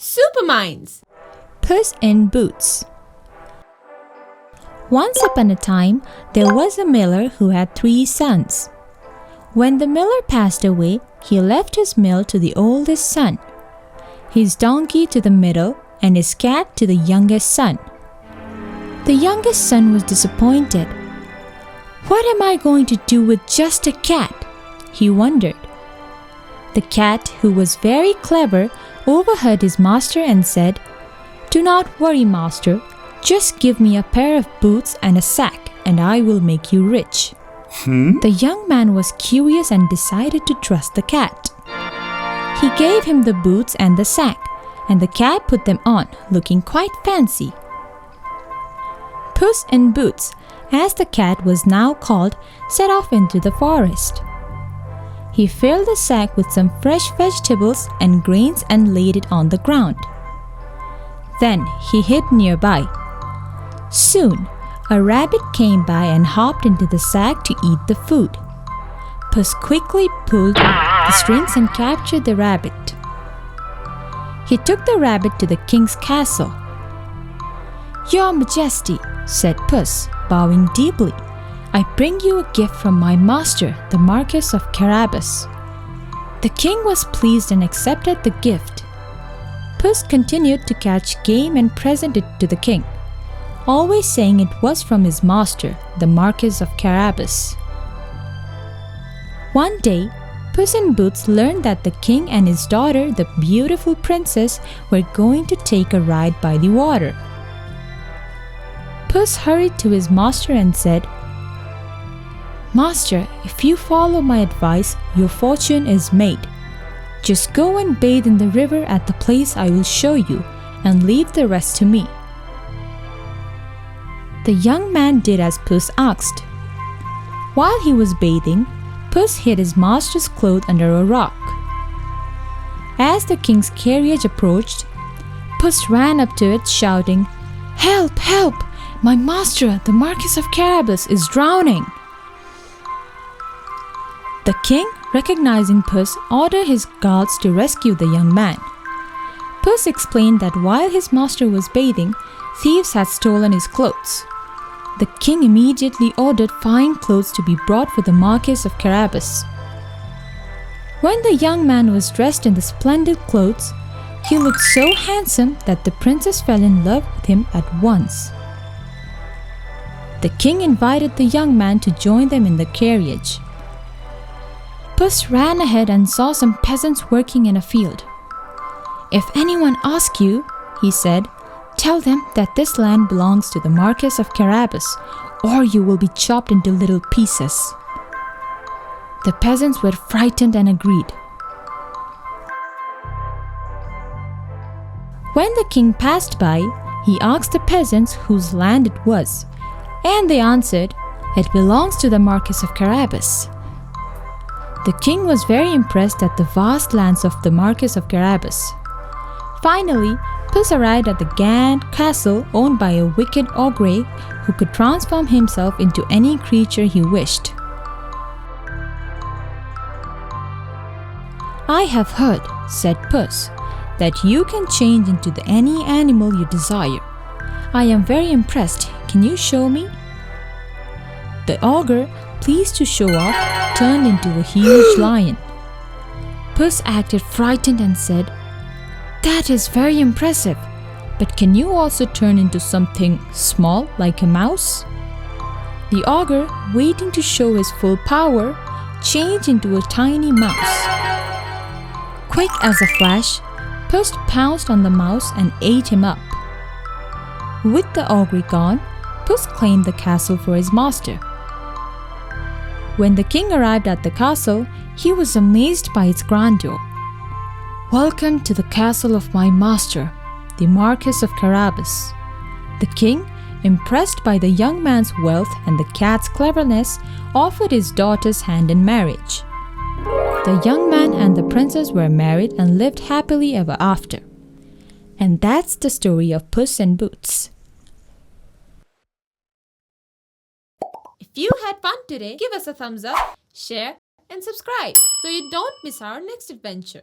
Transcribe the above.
SuperMindz. Puss in Boots. Once upon a time, there was a miller who had 3 sons. When the miller passed away, he left his mill to the oldest son, his donkey to the middle, and his cat to the youngest son. The youngest son was disappointed. "What am I going to do with just a cat?" he wondered. The cat, who was very clever, overheard his master and said, "Do not worry, master. Just give me a pair of boots and a sack, and I will make you rich." The young man was curious and decided to trust the cat. He gave him the boots and the sack, and the cat put them on, looking quite fancy. Puss in Boots, as the cat was now called, set off into the forest. He filled the sack with some fresh vegetables and grains and laid it on the ground. Then he hid nearby. Soon, a rabbit came by and hopped into the sack to eat the food. Puss quickly pulled the strings and captured the rabbit. He took the rabbit to the king's castle. "Your Majesty," said Puss, bowing deeply, "I bring you a gift from my master, the Marquis of Carabas." The king was pleased and accepted the gift. Puss continued to catch game and present it to the king, always saying it was from his master, the Marquis of Carabas. One day, Puss in Boots learned that the king and his daughter, the beautiful princess, were going to take a ride by the water. Puss hurried to his master and said, "Master, if you follow my advice, your fortune is made. Just go and bathe in the river at the place I will show you, and leave the rest to me." The young man did as Puss asked. While he was bathing, Puss hid his master's clothes under a rock. As the king's carriage approached, Puss ran up to it shouting, "Help! Help! My master, the Marquis of Carabas, is drowning!" The king, recognizing Puss, ordered his guards to rescue the young man. Puss explained that while his master was bathing, thieves had stolen his clothes. The king immediately ordered fine clothes to be brought for the Marquis of Carabas. When the young man was dressed in the splendid clothes, he looked so handsome that the princess fell in love with him at once. The king invited the young man to join them in the carriage. Puss ran ahead and saw some peasants working in a field. "If anyone asks you," he said, "tell them that this land belongs to the Marquis of Carabas, or you will be chopped into little pieces." The peasants were frightened and agreed. When the king passed by, he asked the peasants whose land it was, and they answered, "It belongs to the Marquis of Carabas." The king was very impressed at the vast lands of the Marquis of Carabas. Finally, Puss arrived at the grand castle owned by a wicked ogre who could transform himself into any creature he wished. "I have heard," said Puss, "that you can change into any animal you desire. I am very impressed. Can you show me?" The ogre, pleased to show off, turned into a huge lion. Puss acted frightened and said, "That is very impressive, but can you also turn into something small like a mouse?" The ogre, waiting to show his full power, changed into a tiny mouse. Quick as a flash, Puss pounced on the mouse and ate him up. With the ogre gone, Puss claimed the castle for his master. When the king arrived at the castle, he was amazed by its grandeur. "Welcome to the castle of my master, the Marquis of Carabas." The king, impressed by the young man's wealth and the cat's cleverness, offered his daughter's hand in marriage. The young man and the princess were married and lived happily ever after. And that's the story of Puss in Boots. If you had fun today, give us a thumbs up, share, and subscribe so you don't miss our next adventure.